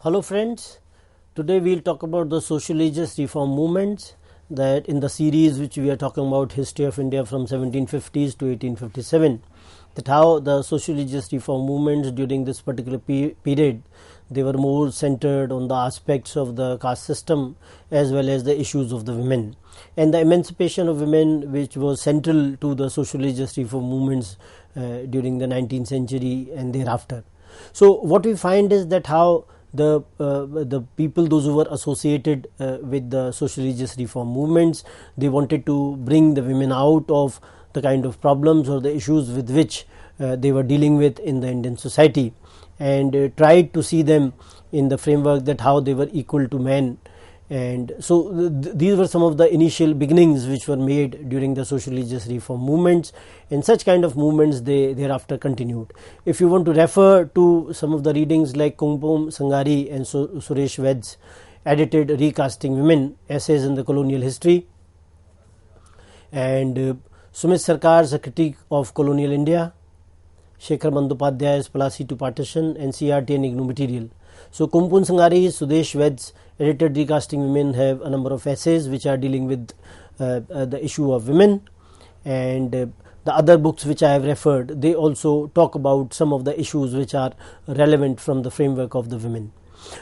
Hello friends, today we will talk about the social religious reform movements that in the series which we are talking about history of India from 1750s to 1857, that how the social religious reform movements during this particular period, they were more centered on the aspects of the caste system as well as the issues of the women, and the emancipation of women which was central to the social religious reform movements during the 19th century and thereafter. So what we find is that how the people, those who were associated with the social religious reform movements, they wanted to bring the women out of the kind of problems or the issues with which they were dealing with in the Indian society, and tried to see them in the framework that how they were equal to men. And so these were some of the initial beginnings which were made during the social religious reform movements, and such kind of movements they thereafter continued. If you want to refer to some of the readings like Kumpum Sangari and Suresh Ved's edited Recasting Women, Essays in the Colonial History, and Sumit Sarkar's A Critique of Colonial India, Shekhar Bandyopadhyay's Policy to Partition, NCERT and IGNOU material. So Kumpum Sangari, Suresh Ved's edited Recasting Women have a number of essays which are dealing with the issue of women, and the other books which I have referred, they also talk about some of the issues which are relevant from the framework of the women.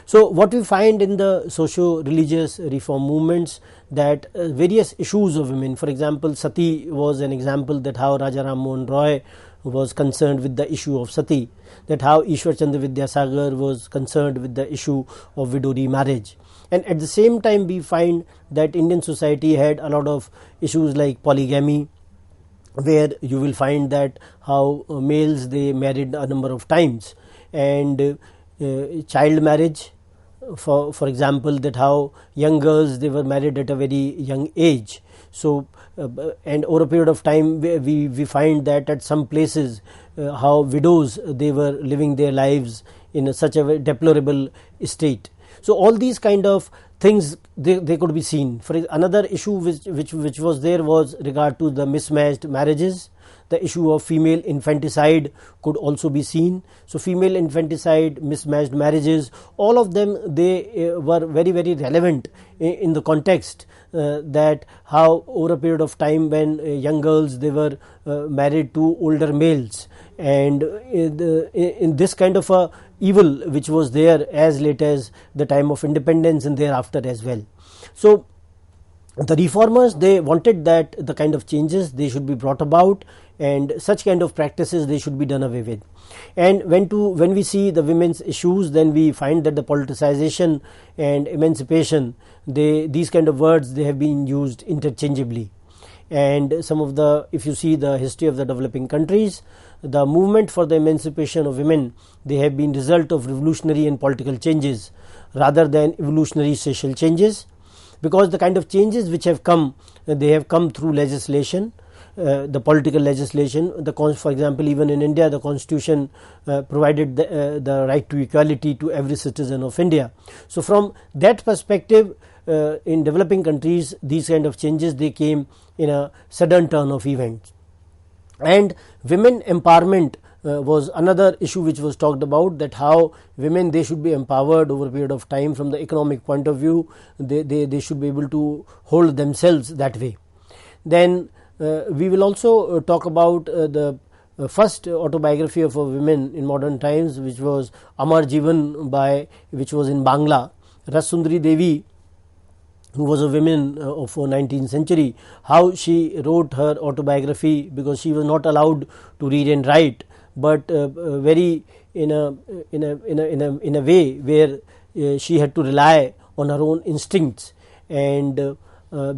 So what we find in the socio-religious reform movements, that various issues of women, for example, Sati was an example, that how Raja Ram Mohan Roy was concerned with the issue of Sati, that how Ishwar Chandra Vidyasagar was concerned with the issue of widow remarriage. And at the same time we find that Indian society had a lot of issues like polygamy, where you will find that how males they married a number of times, and child marriage, for example, that how young girls they were married at a very young age. So and over a period of time we find that at some places how widows they were living their lives in such a deplorable state. So all these kind of things they could be seen. For another issue which was there was regard to the mismatched marriages. The issue of female infanticide could also be seen. So female infanticide, mismatched marriages, all of them they were very relevant in the context that how over a period of time when young girls they were married to older males, and in this kind of a evil which was there as late as the time of independence and thereafter as well. So the reformers they wanted that the kind of changes they should be brought about, and such kind of practices they should be done away with. And when we see the women's issues, then we find that the politicization and emancipation, these kind of words they have been used interchangeably. And some of the, if you see the history of the developing countries, the movement for the emancipation of women, they have been result of revolutionary and political changes rather than evolutionary social changes, because the kind of changes which have come, they have come through legislation, the political legislation. For example, even in India, the constitution provided the right to equality to every citizen of India. So from that perspective, in developing countries, these kind of changes they came in a sudden turn of events. And women empowerment was another issue which was talked about, that how women they should be empowered over a period of time from the economic point of view. They should be able to hold themselves that way. Then we will also talk about the first autobiography of a woman in modern times, which was Amar Jeevan which was in Bangla. Rasundari Devi, who was a woman of 19th century, how she wrote her autobiography, because she was not allowed to read and write, but very in a way where she had to rely on her own instincts, and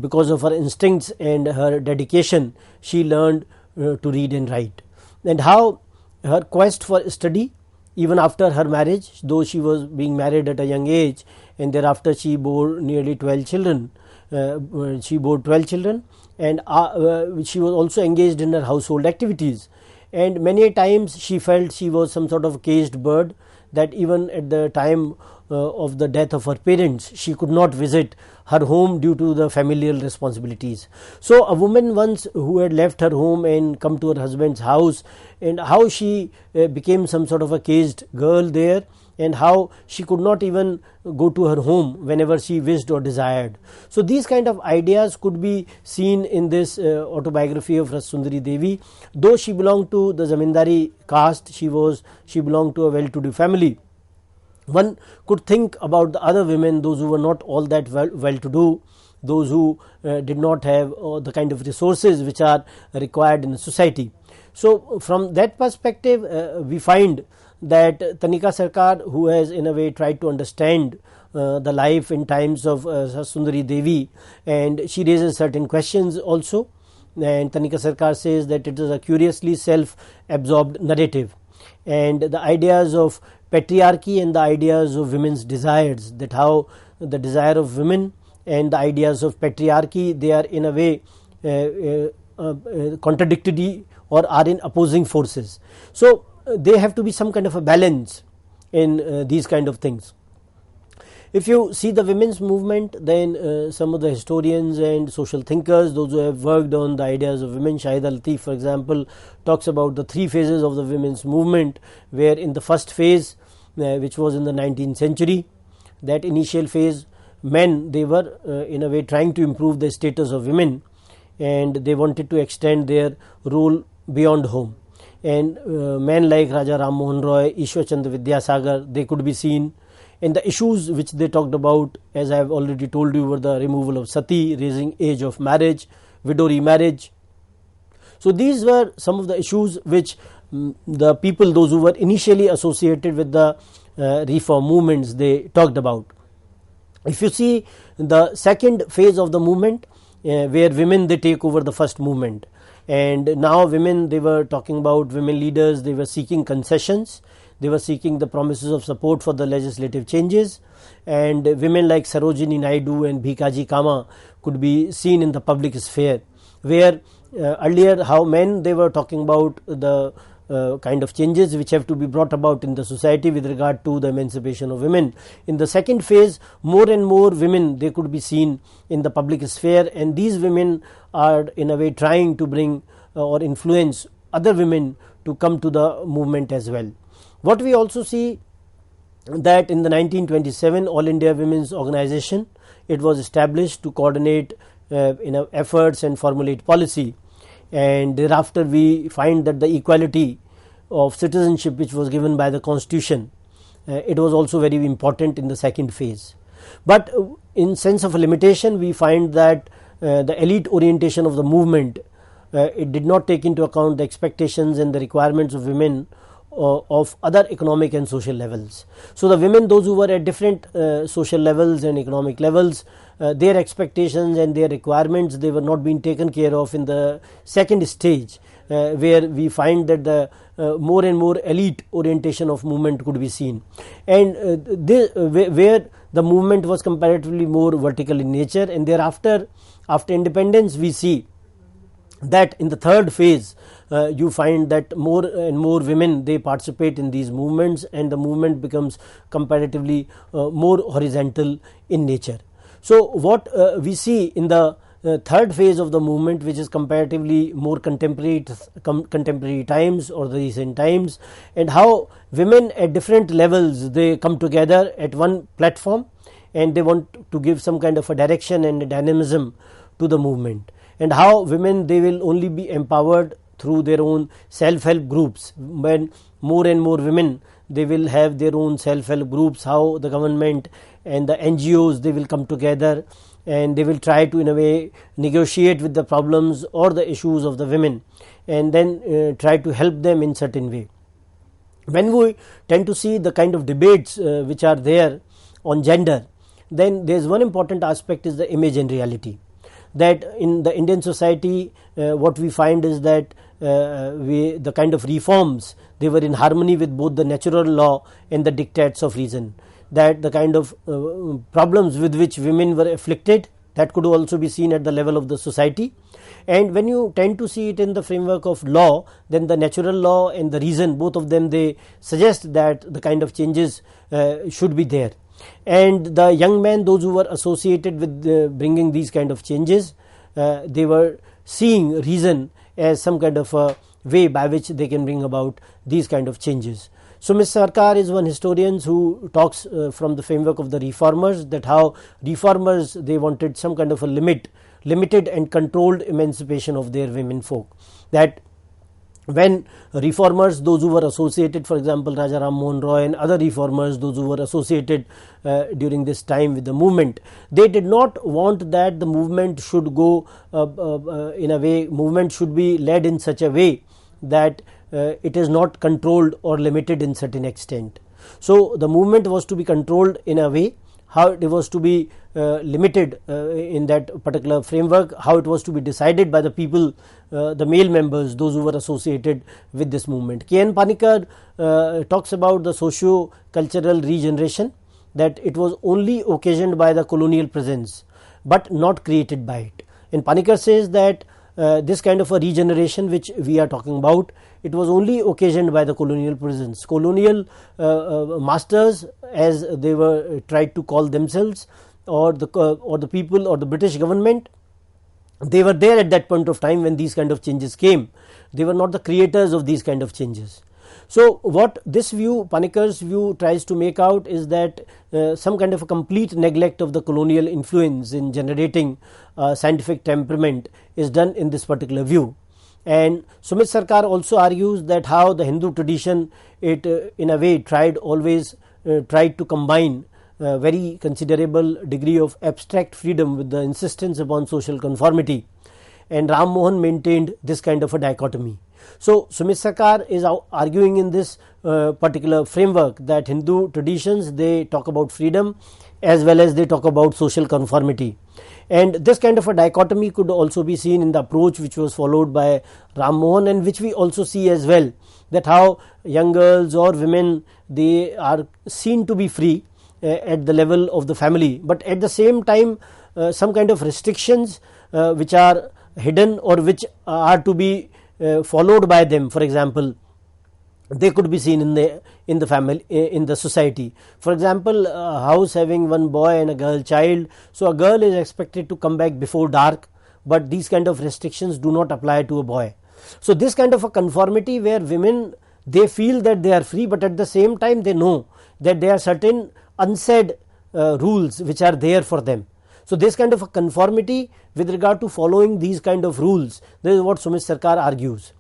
because of her instincts and her dedication, she learned to read and write. And how her quest for study, even after her marriage, though she was being married at a young age, and thereafter she bore nearly 12 children. She bore 12 children, and she was also engaged in her household activities. And many times she felt she was some sort of caged bird, that even at the time of the death of her parents, she could not visit her home due to the familial responsibilities. So a woman once who had left her home and come to her husband's house, and how she became some sort of a caged girl there, and how she could not even go to her home whenever she wished or desired. So these kind of ideas could be seen in this autobiography of Rasundari Devi. Though she belonged to the zamindari caste, she belonged to a well-to-do family. One could think about the other women, those who were not all that well-to-do, those who did not have the kind of resources which are required in a society. So from that perspective, we find that Tanika Sarkar, who has in a way tried to understand the life in times of Sundari Devi, and she raises certain questions also, and Tanika Sarkar says that it is a curiously self-absorbed narrative, and the ideas of patriarchy and the ideas of women's desires, that how the desire of women and the ideas of patriarchy, they are in a way contradictory or are in opposing forces. So there have to be some kind of a balance in these kind of things. If you see the women's movement, then some of the historians and social thinkers, those who have worked on the ideas of women, Shahid Al-Latif for example, talks about the three phases of the women's movement, where in the first phase, which was in the 19th century, that initial phase, men, they were in a way trying to improve the status of women, and they wanted to extend their role beyond home. And men like Raja Ram Mohan Roy, Ishwar Chandra Vidyasagar, they could be seen. And the issues which they talked about, as I have already told you, were the removal of sati, raising age of marriage, widow remarriage. So these were some of the issues which the people, those who were initially associated with the reform movements, they talked about. If you see the second phase of the movement, where women, they take over the first movement, and now women, they were talking about women leaders, they were seeking concessions, they were seeking the promises of support for the legislative changes, and women like Sarojini Naidu and Bhikaji Kama could be seen in the public sphere, where earlier how men, they were talking about the kind of changes which have to be brought about in the society with regard to the emancipation of women. In the second phase, more and more women, they could be seen in the public sphere, and these women are in a way trying to bring or influence other women to come to the movement as well. What we also see, that in the 1927 All India Women's Organization, it was established to coordinate efforts and formulate policy, and thereafter we find that the equality of citizenship which was given by the constitution, it was also very important in the second phase. But in sense of a limitation, we find that the elite orientation of the movement, it did not take into account the expectations and the requirements of women of other economic and social levels. So the women, those who were at different social levels and economic levels, their expectations and their requirements, they were not being taken care of in the second stage, where we find that the more and more elite orientation of movement could be seen, and where the movement was comparatively more vertical in nature. And thereafter, after independence, we see that in the third phase, you find that more and more women, they participate in these movements, and the movement becomes comparatively more horizontal in nature. So what we see in the third phase of the movement, which is comparatively more contemporary times or the recent times, and how women at different levels, they come together at one platform, and they want to give some kind of a direction and a dynamism to the movement, and how women, they will only be empowered through their own self-help groups. When more and more women, they will have their own self-help groups, how the government and the NGOs, they will come together, and they will try to in a way negotiate with the problems or the issues of the women, and then try to help them in certain way. When we tend to see the kind of debates which are there on gender, then there is one important aspect, is the image and reality. That in the Indian society, what we find is that the kind of reforms, they were in harmony with both the natural law and the dictates of reason. That the kind of problems with which women were afflicted, that could also be seen at the level of the society. And when you tend to see it in the framework of law, then the natural law and the reason, both of them, they suggest that the kind of changes should be there. And the young men, those who were associated with bringing these kind of changes, they were seeing reason as some kind of a way by which they can bring about these kind of changes. So Ms. Sarkar is one historian who talks from the framework of the reformers, that how reformers, they wanted some kind of a limited and controlled emancipation of their women folk. That when reformers, those who were associated, for example Raja Ram Mohan Roy and other reformers, those who were associated during this time with the movement, they did not want that the movement should go in a way, movement should be led in such a way that it is not controlled or limited in certain extent. So the movement was to be controlled in a way, how it was to be limited in that particular framework, how it was to be decided by the people, the male members, those who were associated with this movement. K.N. Panikkar talks about the socio-cultural regeneration, that it was only occasioned by the colonial presence but not created by it. And Panikkar says that this kind of a regeneration which we are talking about, it was only occasioned by the colonial presence. Colonial masters, as they were tried to call themselves, or the people or the British government, they were there at that point of time when these kind of changes came. They were not the creators of these kind of changes. So what this view, Panikkar's view, tries to make out is that some kind of a complete neglect of the colonial influence in generating scientific temperament is done in this particular view. And Sumit Sarkar also argues that how the Hindu tradition, it in a way tried to combine very considerable degree of abstract freedom with the insistence upon social conformity, and Ram Mohan maintained this kind of a dichotomy. So Sumit Sarkar is arguing in this particular framework that Hindu traditions, they talk about freedom as well as they talk about social conformity, and this kind of a dichotomy could also be seen in the approach which was followed by Ram Mohan, and which we also see as well, that how young girls or women, they are seen to be free at the level of the family, but at the same time some kind of restrictions which are hidden or which are to be followed by them. For example, they could be seen in the family, in the society. For example, a house having one boy and a girl child, so a girl is expected to come back before dark, but these kind of restrictions do not apply to a boy. So this kind of a conformity where women, they feel that they are free, but at the same time they know that there are certain unsaid rules which are there for them. So this kind of a conformity with regard to following these kind of rules, this is what Sumit Sarkar argues.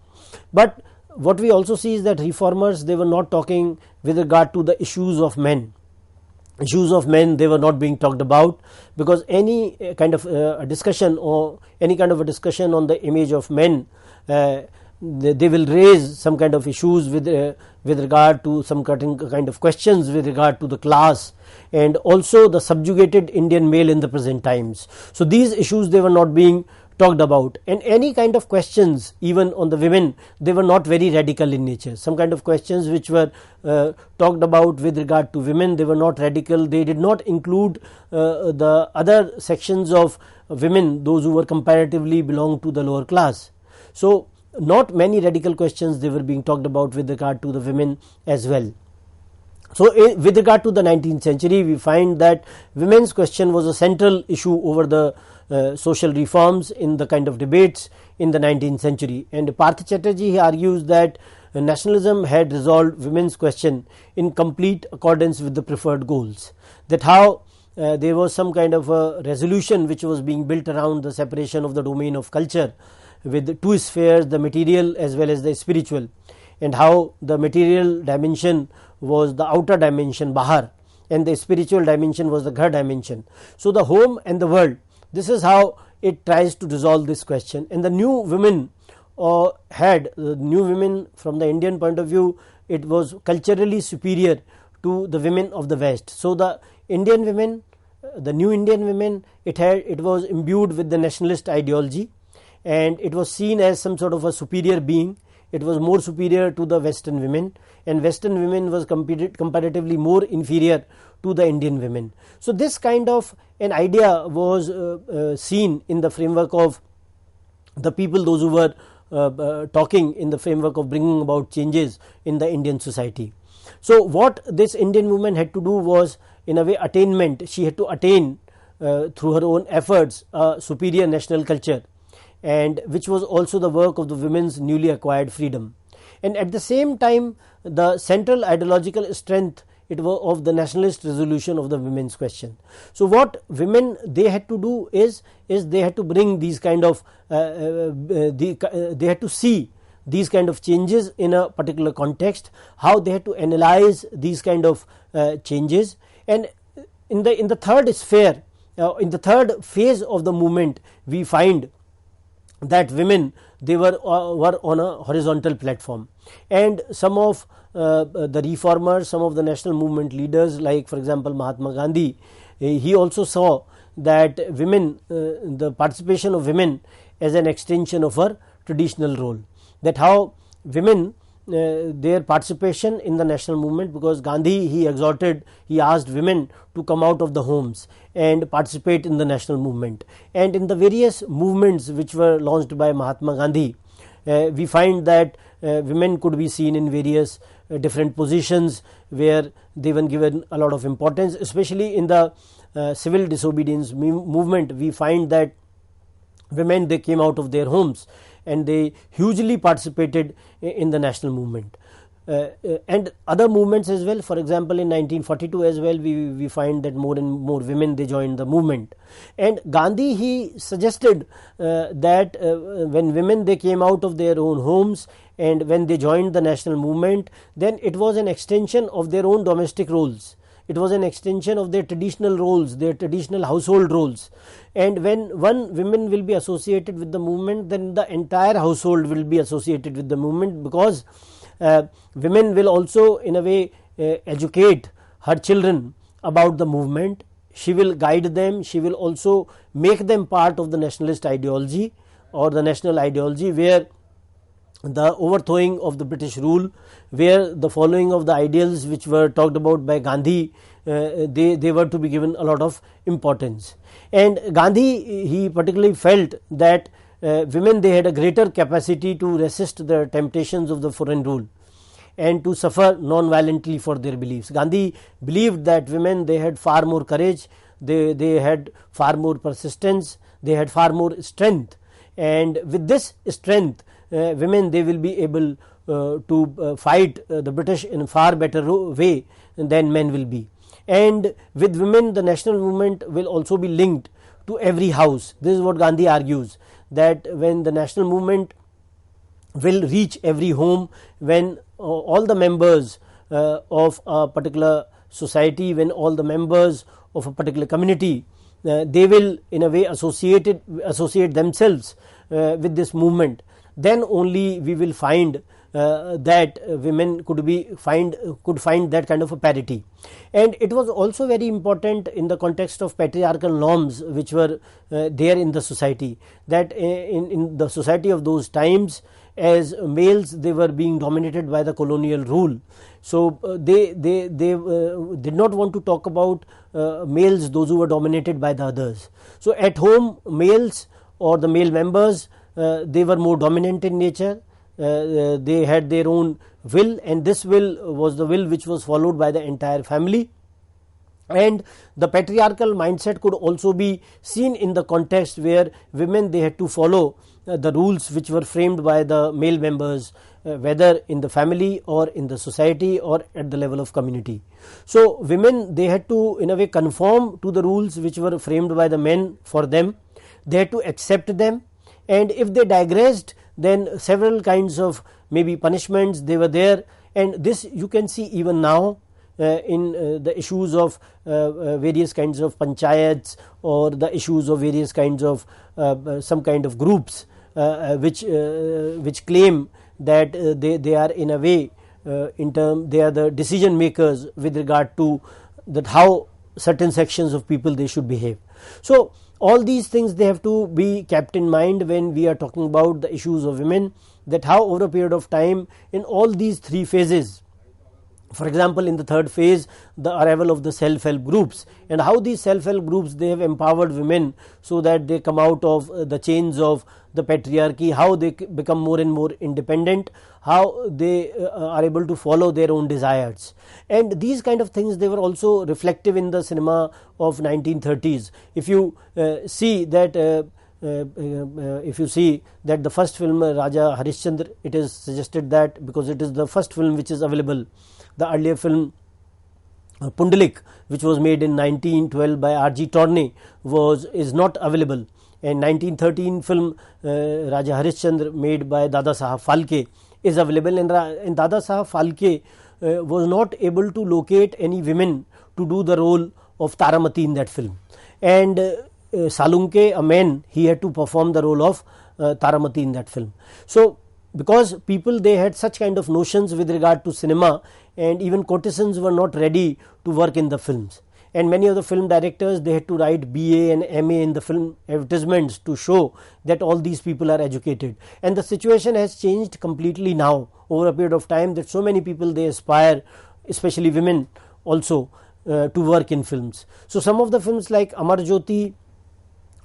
But what we also see is that reformers, they were not talking with regard to the issues of men. Issues of men, they were not being talked about, because any kind of discussion or any kind of a discussion on the image of men, they will raise some kind of issues with regard to some kind of questions with regard to the class and also the subjugated Indian male in the present times. So these issues, they were not being talked about, and any kind of questions even on the women, they were not very radical in nature. Some kind of questions which were talked about with regard to women, they were not radical. They did not include the other sections of women, those who were comparatively belong to the lower class. So not many radical questions they were being talked about with regard to the women as well. So with regard to the 19th century, we find that women's question was a central issue over the social reforms in the kind of debates in the 19th century. And Partha Chatterjee, he argues that nationalism had resolved women's question in complete accordance with the preferred goals. That how there was some kind of a resolution which was being built around the separation of the domain of culture with two spheres, the material as well as the spiritual, and how the material dimension was the outer dimension, Bahar, and the spiritual dimension was the Ghar dimension. So the home and the world, this is how it tries to resolve this question. And the new women new women from the Indian point of view, it was culturally superior to the women of the West. So the Indian women, the new Indian women, it was imbued with the nationalist ideology, and it was seen as some sort of a superior being. It was more superior to the Western women, and Western women was comparatively more inferior to the Indian women. So this kind of an idea was seen in the framework of the people, those who were talking in the framework of bringing about changes in the Indian society. So what this Indian woman had to do was, in a way attainment, she had to attain through her own efforts a superior national culture, and which was also the work of the women's newly acquired freedom. And at the same time, the central ideological strength it was of the nationalist resolution of the women's question. So what women they had to do is they had to bring these kind of they had to see these kind of changes in a particular context, how they had to analyze these kind of changes. And in the third sphere, in the third phase of the movement, we find that women they were on a horizontal platform, and some of the reformers, some of the national movement leaders, like for example Mahatma Gandhi, he also saw that women, the participation of women as an extension of her traditional role, that how women their participation in the national movement, because Gandhi he asked women to come out of the homes and participate in the national movement. And in the various movements which were launched by Mahatma Gandhi, we find that women could be seen in various different positions where they were given a lot of importance, especially in the civil disobedience movement. We find that women they came out of their homes and they hugely participated in the national movement. And other movements as well. For example, in 1942 as well, we find that more and more women they joined the movement. And Gandhi he suggested that when women they came out of their own homes and when they joined the national movement, then it was an extension of their own domestic roles. It was an extension of their traditional roles, their traditional household roles. And when one woman will be associated with the movement, then the entire household will be associated with the movement, because women will also in a way educate her children about the movement. She will guide them, she will also make them part of the nationalist ideology or the national ideology, where the overthrowing of the British rule, where the following of the ideals which were talked about by Gandhi, they were to be given a lot of importance. And Gandhi he particularly felt that women they had a greater capacity to resist the temptations of the foreign rule and to suffer non-violently for their beliefs. Gandhi believed that women they had far more courage, they had far more persistence, they had far more strength, and with this strength women they will be able to fight the British in a far better way than men will be. And with women the national movement will also be linked to every house. This is what Gandhi argues, that when the national movement will reach every home, when all the members of a particular society, when all the members of a particular community they will in a way associate themselves with this movement, then only we will find that women could find that kind of a parity. And it was also very important in the context of patriarchal norms which were there in the society, that in the society of those times, as males they were being dominated by the colonial rule, so they did not want to talk about males, those who were dominated by the others. So at home, males or the male members they were more dominant in nature. They had their own will, and this will was the will which was followed by the entire family. And the patriarchal mindset could also be seen in the context where women they had to follow the rules which were framed by the male members, whether in the family or in the society or at the level of community. So women they had to in a way conform to the rules which were framed by the men for them. They had to accept them, and if they digressed, then several kinds of maybe punishments they were there. And this you can see even now in the issues of various kinds of panchayats, or the issues of various kinds of some kind of groups which claim that they are in a way they are the decision makers with regard to that how certain sections of people they should behave. So all these things they have to be kept in mind when we are talking about the issues of women, that how over a period of time in all these three phases For example, in the third phase, the arrival of the self-help groups, and how these self-help groups, they have empowered women so that they come out of the chains of the patriarchy, how they become more and more independent, how they are able to follow their own desires. And these kind of things, they were also reflective in the cinema of 1930s. If you see that the first film, Raja Harishchandra, it is suggested that because it is the first film which is available. The earlier film Pundalik, which was made in 1912 by R.G. Torney, is not available. And 1913 film Raja Harishchandra, made by Dada Sahab Phalke, is available. And Dada Sahab Phalke was not able to locate any women to do the role of Taramati in that film. And Salunke, a man, he had to perform the role of Taramati in that film. So because people, they had such kind of notions with regard to cinema, and even courtesans were not ready to work in the films, and many of the film directors, they had to write BA and MA in the film advertisements to show that all these people are educated. And the situation has changed completely now over a period of time, that so many people, they aspire, especially women also, to work in films. So some of the films like Amar Jyoti,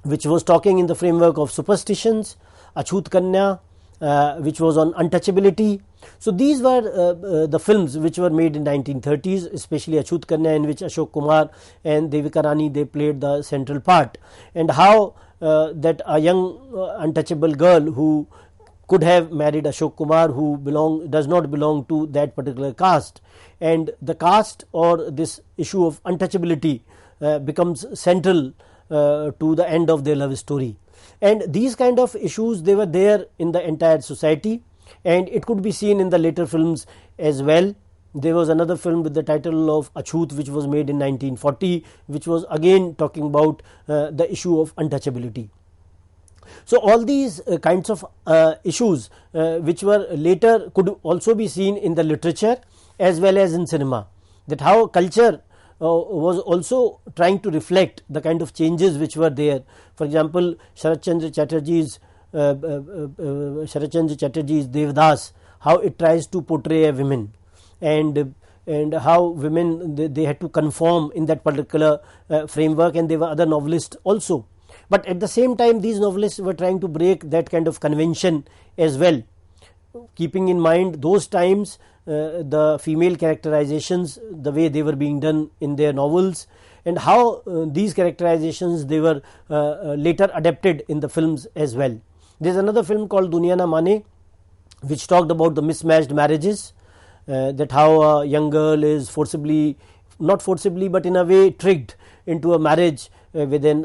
which was talking in the framework of superstitions, Achut Kanya, which was on untouchability. So these were the films which were made in 1930s, especially Achut Kanya, in which Ashok Kumar and Devika Rani, they played the central part, and how that a young untouchable girl who could have married Ashok Kumar, who does not belong to that particular caste, and the caste or this issue of untouchability becomes central to the end of their love story. And these kind of issues, they were there in the entire society, and it could be seen in the later films as well. There was another film with the title of Achut, which was made in 1940, which was again talking about the issue of untouchability. So all these kinds of issues which were later could also be seen in the literature as well as in cinema, that how culture was also trying to reflect the kind of changes which were there. For example, Sharat Chandra Chatterjee's Devdas, how it tries to portray a women, and how women, they had to conform in that particular framework, and there were other novelists also. But at the same time, these novelists were trying to break that kind of convention as well, keeping in mind those times the female characterizations, the way they were being done in their novels, and how these characterizations, they were later adapted in the films as well. There is another film called Duniya Na Mane, which talked about the mismatched marriages, that how a young girl is not forcibly but in a way tricked into a marriage with an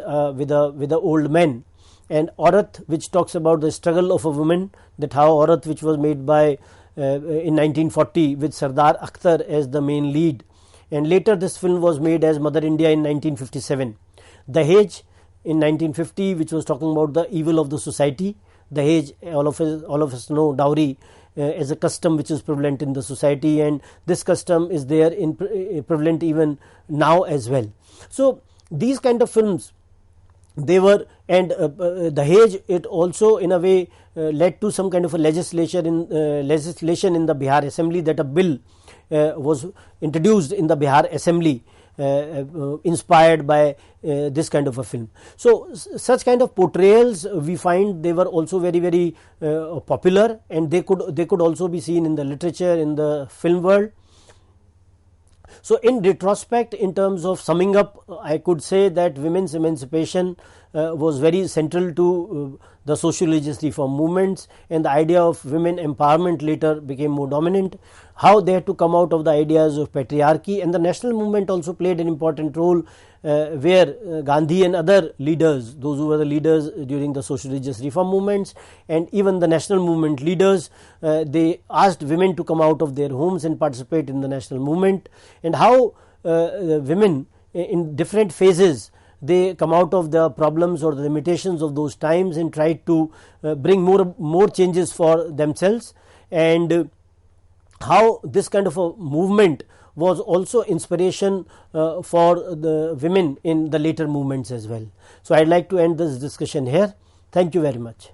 old man. And Aurat, which talks about the struggle of a woman, that how Aurat, which was made by in 1940 with Sardar Akhtar as the main lead, and later this film was made as Mother India in 1957. Dahej in 1950, which was talking about the evil of the society. Dahej, all of us know dowry as a custom which is prevalent in the society, and this custom is there prevalent even now as well. So these kind of films, they were, and Dahej, it also in a way led to some kind of a legislation in the Bihar Assembly, that a bill was introduced in the Bihar Assembly inspired by this kind of a film. So such kind of portrayals, we find they were also very, very popular, and they could also be seen in the literature, in the film world. So in retrospect, in terms of summing up, I could say that women's emancipation was very central to the social religious reform movements, and the idea of women empowerment later became more dominant, how they had to come out of the ideas of patriarchy. And the national movement also played an important role, where Gandhi and other leaders, those who were the leaders during the social religious reform movements, and even the national movement leaders, they asked women to come out of their homes and participate in the national movement, and how women in different phases, they come out of the problems or the limitations of those times and try to bring more changes for themselves, and how this kind of a movement was also inspiration for the women in the later movements as well. So I'd like to end this discussion here. Thank you very much.